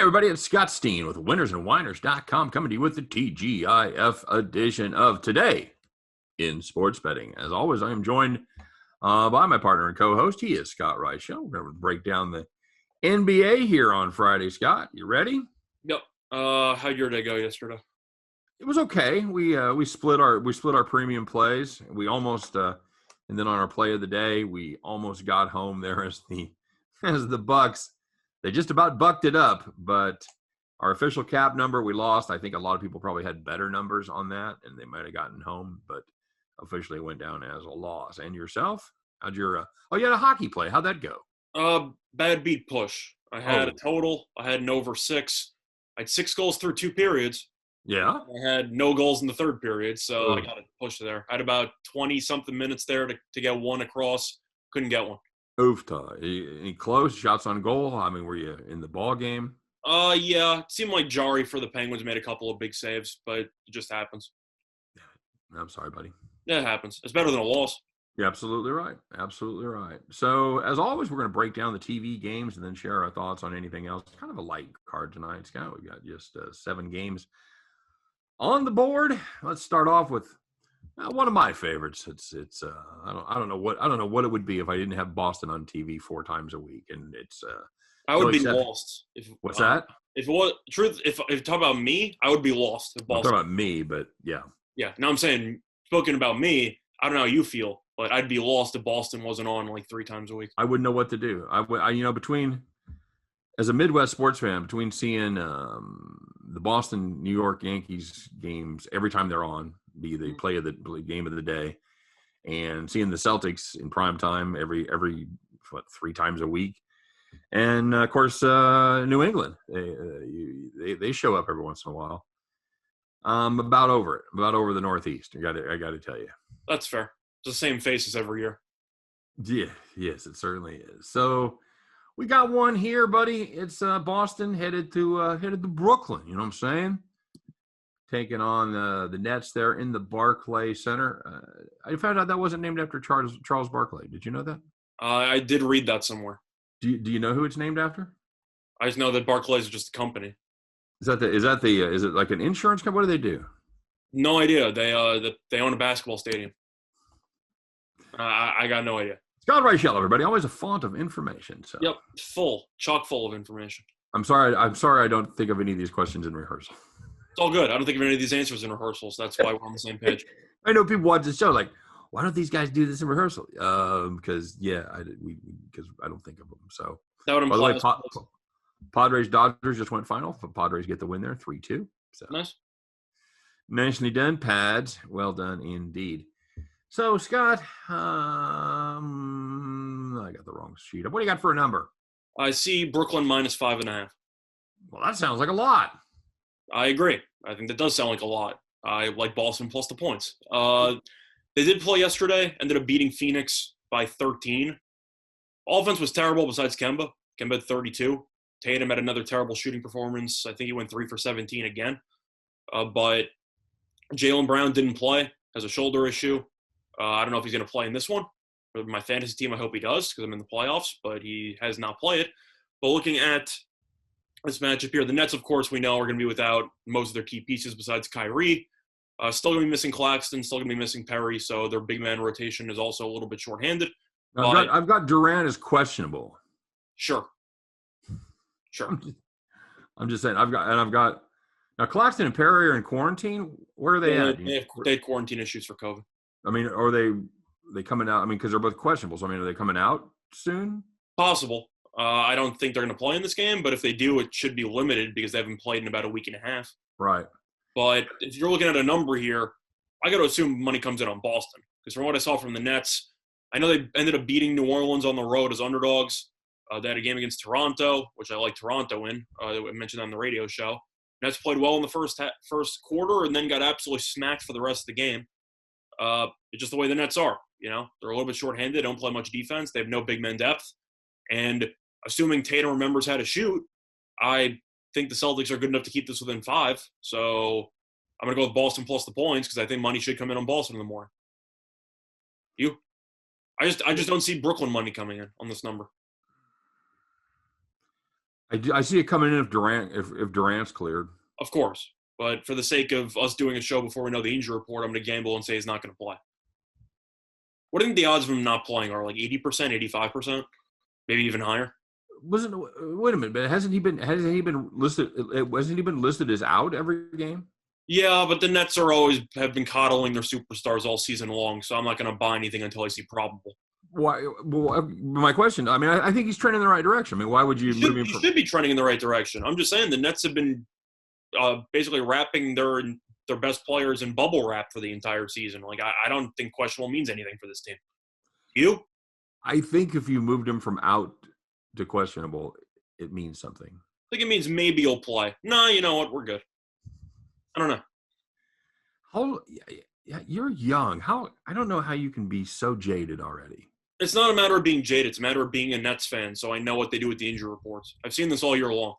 Everybody, it's Scott Steen with winnersandwhiners.com coming to you with the TGIF edition of Today in Sports Betting. As always, I am joined by my partner and co-host. He is Scott Reichel. We're going to break down the NBA here on Friday. Scott, you ready? Yep. How'd your day go yesterday? It was okay. We split our premium plays. We almost and then on our play of the day, we almost got home there as the Bucks. They just about bucked it up, but our official cap number, we lost. I think a lot of people probably had better numbers on that, and they might have gotten home, but officially went down as a loss. And yourself? How'd your you had a hockey play. How'd that go? Bad beat push. I had a total. I had an over 6. I had 6 goals through 2 periods. Yeah. I had no goals in the third period, so I got a push there. I had about 20-something minutes there to get one across. Couldn't get one. Oofta. Any close shots on goal? I mean, were you in the ball game? Yeah. It seemed like Jari for the Penguins made a couple of big saves, but it just happens. I'm sorry, buddy. Yeah, it happens. It's better than a loss. You're absolutely right. Absolutely right. So, as always, we're going to break down the TV games and then share our thoughts on anything else. It's kind of a light card tonight, Scott. We've got just 7 games on the board. Let's start off with one of my favorites. It's I don't know what it would be if I didn't have Boston on TV 4 times a week, and it's I would be lost. What's that? If it was truth, if you talk about me, I would be lost. If Boston. I'm talking about me, but yeah. Yeah. Now I'm saying, spoken about me. I don't know how you feel, but I'd be lost if Boston wasn't on like 3 times a week. I wouldn't know what to do. I between as a Midwest sports fan, between seeing the Boston New York Yankees games every time they're on, the play of the game of the day, and seeing the Celtics in prime time every 3 times a week, and of course New England they show up every once in a while. I'm about over it. About over the Northeast. I got to tell you. That's fair. It's the same faces every year. Yeah, yes, it certainly is. So we got one here, buddy. It's Boston headed to Brooklyn. You know what I'm saying? Taking on the Nets there in the Barclays Center. I found out that wasn't named after Charles Barkley. Did you know that? I did read that somewhere. Do you know who it's named after? I just know that Barclays is just a company. Is it like an insurance company? What do they do? No idea. They own a basketball stadium. I got no idea. Scott Reichel, everybody. Always a font of information. So. Yep, chock full of information. I'm sorry I don't think of any of these questions in rehearsal. It's all good. I don't think of any of these answers in rehearsals. That's why we're on the same page. I know people watch the show like, why don't these guys do this in rehearsal? Because I don't think of them. So that would imply. Padres Dodgers just went final. Padres get the win there, 3-2. So nice. Nicely done, Pads. Well done indeed. So Scott, I got the wrong sheet. What do you got for a number? I see Brooklyn -5.5. Well, that sounds like a lot. I agree. I think that does sound like a lot. I like Boston plus the points. They did play yesterday, ended up beating Phoenix by 13. Offense was terrible besides Kemba. Kemba had 32. Tatum had another terrible shooting performance. I think he went 3 for 17 again. But Jaylen Brown didn't play, has a shoulder issue. I don't know if he's going to play in this one. For my fantasy team, I hope he does because I'm in the playoffs, but he has not played. But looking at this matchup here, the Nets, of course, we know are going to be without most of their key pieces besides Kyrie. Still going to be missing Claxton, still going to be missing Perry, so their big man rotation is also a little bit shorthanded. I've got Durant as questionable. Sure. I'm just saying. I've got now Claxton and Perry are in quarantine. Where are they at? They had quarantine issues for COVID. I mean, are they coming out? I mean, because they're both questionable. So I mean, are they coming out soon? Possible. I don't think they're going to play in this game, but if they do, it should be limited because they haven't played in about a week and a half. Right. But if you're looking at a number here, I got to assume money comes in on Boston because from what I saw from the Nets, I know they ended up beating New Orleans on the road as underdogs. They had a game against Toronto, which I like Toronto in. I mentioned on the radio show. Nets played well in the first quarter and then got absolutely smacked for the rest of the game. It's just the way the Nets are. You know, they're a little bit shorthanded. They don't play much defense. They have no big man depth. And assuming Tatum remembers how to shoot, I think the Celtics are good enough to keep this within 5. So I'm going to go with Boston plus the points because I think money should come in on Boston in the morning. You? I just don't see Brooklyn money coming in on this number. I see it coming in if Durant's cleared. Of course. But for the sake of us doing a show before we know the injury report, I'm going to gamble and say he's not going to play. What do you think the odds of him not playing are? Like 80%, 85%? Maybe even higher? Wait a minute, but hasn't he been listed? Wasn't he been listed as out every game? Yeah, but the Nets have been coddling their superstars all season long, so I'm not going to buy anything until I see probable. Why? Well, my question. I mean, I think he's trending in the right direction. I mean, why would you move him? He should be trending in the right direction. I'm just saying the Nets have been basically wrapping their best players in bubble wrap for the entire season. Like I don't think questionable means anything for this team. You? I think if you moved him from out to questionable, it means something. I think it means maybe he'll play. No, you know what? We're good. I don't know. You're young. I don't know how you can be so jaded already. It's not a matter of being jaded. It's a matter of being a Nets fan, so I know what they do with the injury reports. I've seen this all year long.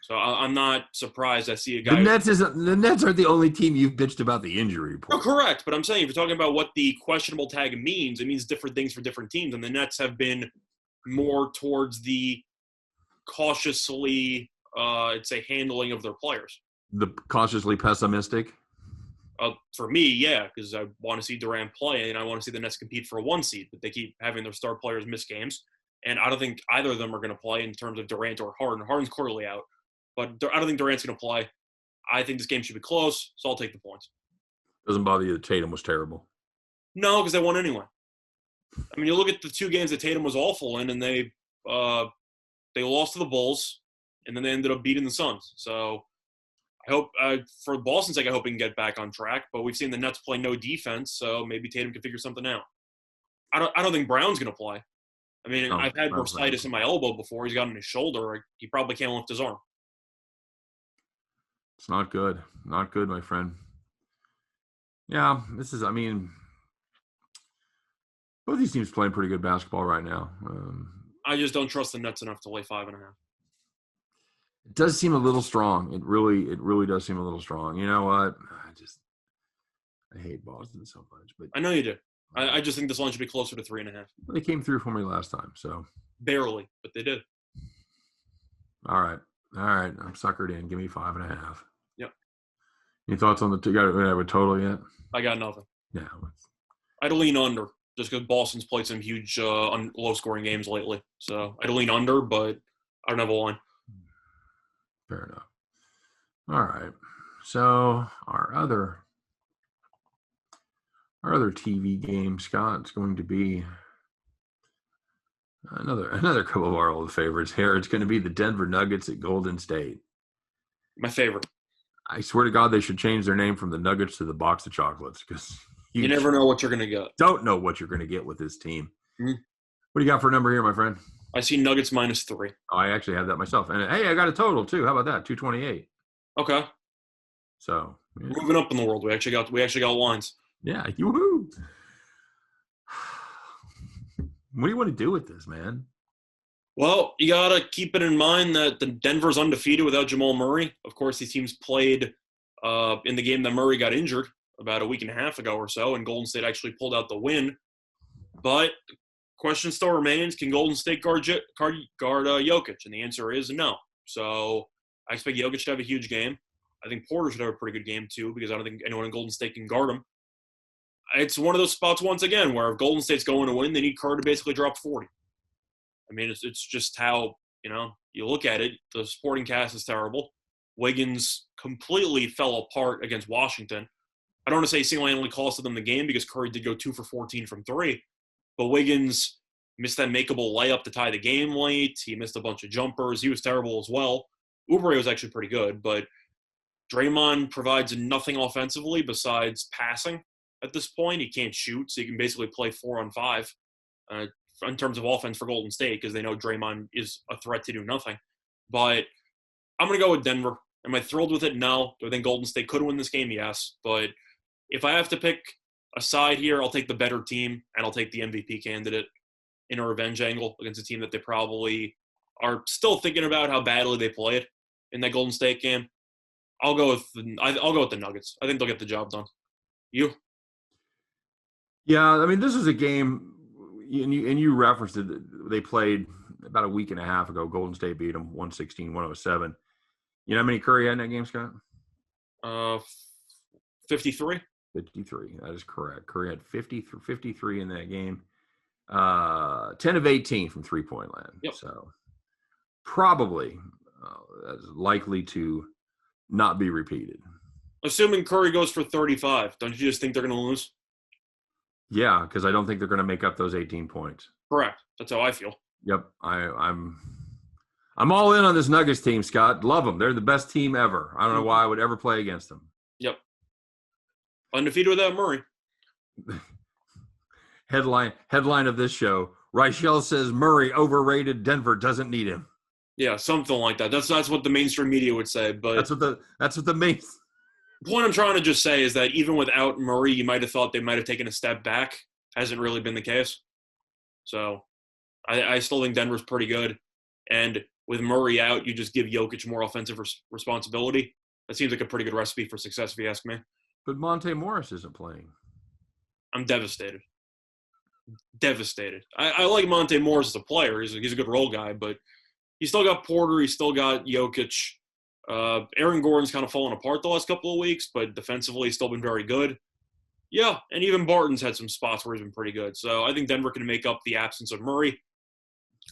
So I'm not surprised I see a guy. The Nets aren't the only team you've bitched about the injury report. No, correct. But I'm saying if you're talking about what the questionable tag means, it means different things for different teams. And the Nets have been more towards the cautiously, I'd say, handling of their players. The cautiously pessimistic? For me, yeah, because I want to see Durant play and I want to see the Nets compete for a 1 seed. But they keep having their star players miss games. And I don't think either of them are going to play in terms of Durant or Harden. Harden's clearly out. But I don't think Durant's going to play. I think this game should be close, so I'll take the points. Doesn't bother you that Tatum was terrible? No, because they won anyway. I mean, you look at the 2 games that Tatum was awful in, and they lost to the Bulls, and then they ended up beating the Suns. So I hope, for Boston's sake, I hope he can get back on track. But we've seen the Nets play no defense, so maybe Tatum can figure something out. I don't think Brown's going to play. I mean, I've had bursitis in my elbow before. He's got it in his shoulder. He probably can't lift his arm. It's not good. Not good, my friend. Yeah, both these teams playing pretty good basketball right now. I just don't trust the Nets enough to lay 5.5. It does seem a little strong. It really does seem a little strong. You know what? I hate Boston so much. But I know you do. I just think this line should be closer to 3.5. They came through for me last time, so. Barely, but they did. All right. I'm suckered in. Give me 5.5. Yep. Any thoughts on the two? Got a total yet? I got nothing. Yeah. I'd lean under just because Boston's played some huge low-scoring games lately. So I'd lean under, but I don't have a line. Fair enough. All right. So our other TV game, Scott, is going to be another couple of our old favorites here. It's going to be the Denver Nuggets at Golden State. My favorite. I swear to God, they should change their name from the Nuggets to the Box of Chocolates because you never know what you're going to get. Don't know what you're going to get with this team. Mm-hmm. What do you got for a number here, my friend? I see Nuggets -3. Oh, I actually have that myself. And, hey, I got a total, too. How about that? 228. Okay. So. Yeah. Moving up in the world. We actually got lines. Yeah. Yoo-hoo. What do you want to do with this, man? Well, you got to keep it in mind that the Denver's undefeated without Jamal Murray. Of course, these teams played in the game that Murray got injured about a week and a half ago or so, and Golden State actually pulled out the win. But question still remains, can Golden State guard Jokic? And the answer is no. So I expect Jokic to have a huge game. I think Porter should have a pretty good game too because I don't think anyone in Golden State can guard him. It's one of those spots once again where if Golden State's going to win, they need Kerr to basically drop 40. I mean, it's just how, you look at it. The supporting cast is terrible. Wiggins completely fell apart against Washington. I don't want to say single-handedly costed them the game because Curry did go 2 for 14 from 3. But Wiggins missed that makeable layup to tie the game late. He missed a bunch of jumpers. He was terrible as well. Oubre was actually pretty good, but Draymond provides nothing offensively besides passing at this point. He can't shoot, so he can basically play 4-on-5 in terms of offense for Golden State because they know Draymond is a threat to do nothing. But I'm going to go with Denver. Am I thrilled with it? No. Do I think Golden State could win this game? Yes. But if I have to pick a side here, I'll take the better team, and I'll take the MVP candidate in a revenge angle against a team that they probably are still thinking about how badly they played in that Golden State game. I'll go with the Nuggets. I think they'll get the job done. You? Yeah, I mean, this is a game, and you referenced it. They played about a week and a half ago, Golden State beat them 116-107. You know how many Curry had in that game, Scott? 53. 53. That is correct. Curry had 53 in that game. 10 of 18 from three-point land. Yep. So probably that's likely to not be repeated. Assuming Curry goes for 35, don't you just think they're going to lose? Yeah, because I don't think they're going to make up those 18 points. Correct. That's how I feel. Yep. I'm all in on this Nuggets team, Scott. Love them. They're the best team ever. I don't know why I would ever play against them. Yep. Undefeated without Murray. Headline of this show: Reichel says Murray overrated. Denver doesn't need him. Yeah, something like that. That's what the mainstream media would say. But that's what the main point I'm trying to just say is that even without Murray, you might have thought they might have taken a step back. Hasn't really been the case. So I still think Denver's pretty good. And with Murray out, you just give Jokic more offensive responsibility. That seems like a pretty good recipe for success, if you ask me. But Monte Morris isn't playing. I'm devastated. Devastated. I like Monte Morris as a player. He's a good role guy, but he's still got Porter. He's still got Jokic. Aaron Gordon's kind of fallen apart the last couple of weeks, but defensively he's still been very good. Yeah, and even Barton's had some spots where he's been pretty good. So I think Denver can make up the absence of Murray.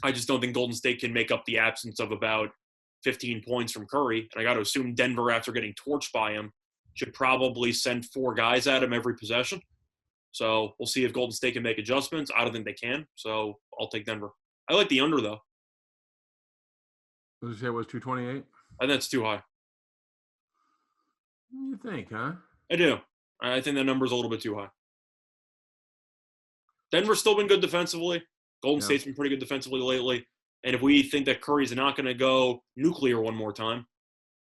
I just don't think Golden State can make up the absence of about 15 points from Curry. And I got to assume Denver, after getting torched by him, should probably send 4 guys at him every possession. So we'll see if Golden State can make adjustments. I don't think they can. So I'll take Denver. I like the under, though. What did you say it was, 228? I think that's too high. You think, huh? I do. I think that number's a little bit too high. Denver's still been good defensively. Golden State's been pretty good defensively lately. And if we think that Curry's not going to go nuclear one more time,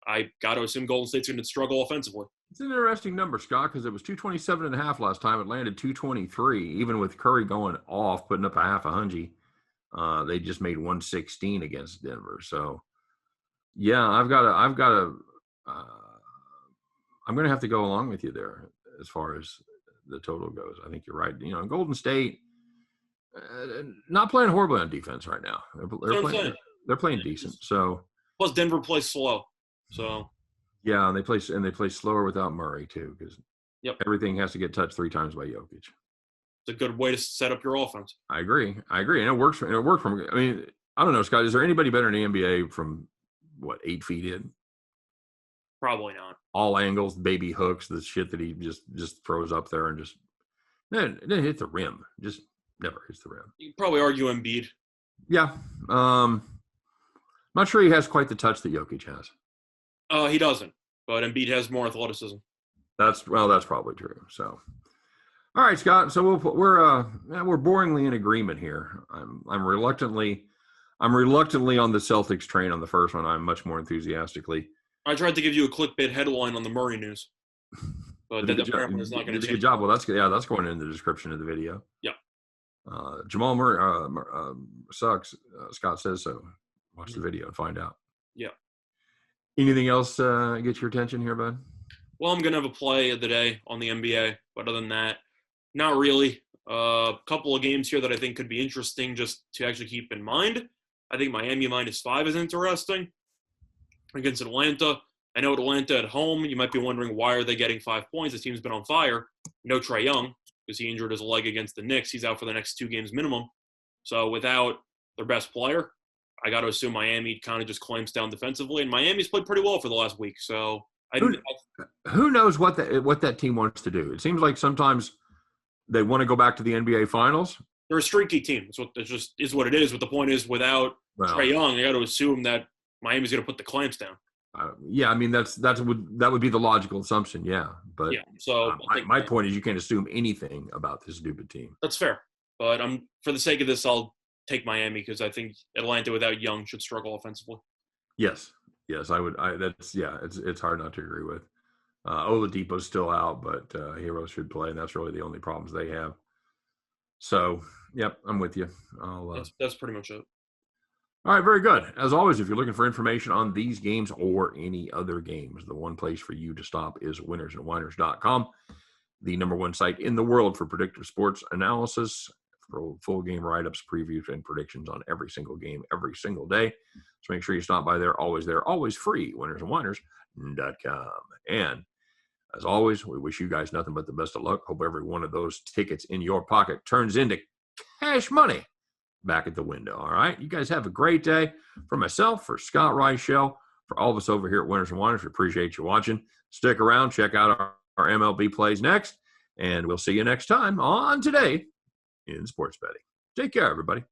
I got to assume Golden State's going to struggle offensively. It's an interesting number, Scott, because it was 227.5 last time. It landed 223. Even with Curry going off, putting up a half a hungy, they just made 116 against Denver. So, yeah, I'm going to have to go along with you there as far as the total goes. I think you're right. You know, Golden State not playing horribly on defense right now. They're playing decent. So plus Denver plays slow. So yeah, and they play slower without Murray too, because everything has to get touched 3 times by Jokic. It's a good way to set up your offense. I agree, and it works. It worked from. I mean, I don't know, Scott. Is there anybody better in the NBA from 8 feet in? Probably not. All angles, baby hooks, the shit that he just throws up there and just then hit the rim. Just never hits the rim. You can probably argue Embiid. Yeah. Not sure he has quite the touch that Jokic has. He doesn't, but Embiid has more athleticism. That's probably true. So, all right, Scott. So we're boringly in agreement here. I'm reluctantly on the Celtics train on the first one. I'm much more enthusiastically. I tried to give you a clickbait headline on the Murray news, but that apparently is not going to change. Good job. Well, that's going in the description of the video. Yeah. Jamal Murray sucks. Scott says so. Watch the video and find out. Yeah. Anything else get your attention here, bud? Well, I'm going to have a play of the day on the NBA, but other than that, not really. A couple of games here that I think could be interesting just to actually keep in mind. I think Miami -5 is interesting against Atlanta. I know Atlanta at home, you might be wondering why are they getting 5 points? The team's been on fire. No Trae Young, because he injured his leg against the Knicks. He's out for the next 2 games minimum. So without their best player, I got to assume Miami kind of just clamps down defensively, and Miami's played pretty well for the last week. So who knows what that team wants to do? It seems like sometimes they want to go back to the NBA Finals. They're a streaky team. It just is what it is. But the point is, without Trae Young, I got to assume that Miami's going to put the clamps down. Yeah, I mean that would be the logical assumption. Yeah, but yeah. So my point is, you can't assume anything about this stupid team. That's fair, but for the sake of this, I'll take Miami because I think Atlanta without Young should struggle offensively. Yes, I would. It's hard not to agree with. Oladipo's still out, but Hero should play, and that's really the only problems they have. So, yep, I'm with you. That's pretty much it. All right, very good. As always, if you're looking for information on these games or any other games, the one place for you to stop is winnersandwhiners.com, the #1 site in the world for predictive sports analysis. for full game write-ups, previews, and predictions on every single game, every single day. So make sure you stop by there, always free, winnersandwhiners.com. And as always, we wish you guys nothing but the best of luck. Hope every one of those tickets in your pocket turns into cash money back at the window. All right. You guys have a great day. For myself, for Scott Reichel, for all of us over here at Winners and Whiners, we appreciate you watching. Stick around. Check out our MLB plays next. And we'll see you next time on Today in Sports Betting. Take care, everybody.